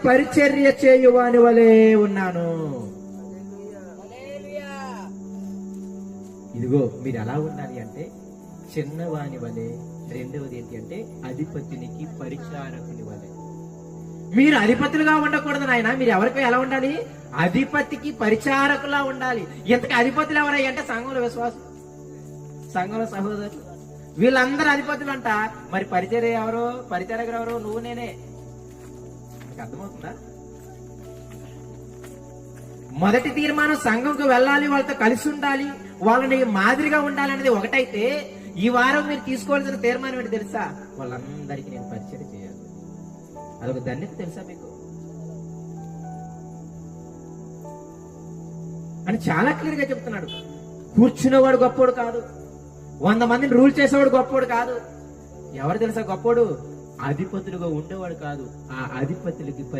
పరిచర్య చేయువాని వలె ఉన్నాను. ఇదిగో మీరు ఎలా ఉండాలి అంటే చిన్నవాని వలె. రెండవది ఏంటి అంటే అధిపతినికి పరిచారకుని వలె. మీరు అధిపతులుగా ఉండకూడదు నాయన. మీరు ఎవరికి ఎలా ఉండాలి? అధిపతికి పరిచారకులా ఉండాలి. ఇంతకు అధిపతులు ఎవరై అంటే సంఘంలో విశ్వాసం, సంఘంలో సహోదరులు, వీళ్ళందరూ అధిపతులు అంట. మరి పరిచర్య ఎవరు? పరిచారకులు ఎవరు? నువ్వు నేనే. అర్థమవుతుందా? మొదటి తీర్మానం సంఘంకు వెళ్ళాలి, వాళ్ళతో కలిసి ఉండాలి, వాళ్ళని మాదిరిగా ఉండాలి అనేది ఒకటైతే, ఈ వారం మీరు తీసుకోవాల్సిన తీర్మానం ఏంటి తెలుసా? వాళ్ళందరికీ నేను పరిచయం చేయాలి. అదొక ధన్యత తెలుసా మీకు అని చాలా క్లియర్ గా చెప్తున్నాడు. కూర్చునేవాడు గొప్పోడు కాదు, 100 మందిని రూల్ చేసేవాడు గొప్పోడు కాదు. ఎవరు తెలుసా గొప్పోడు? అధిపతులుగా ఉండేవాడు కాదు. ఆ అధిపతులకి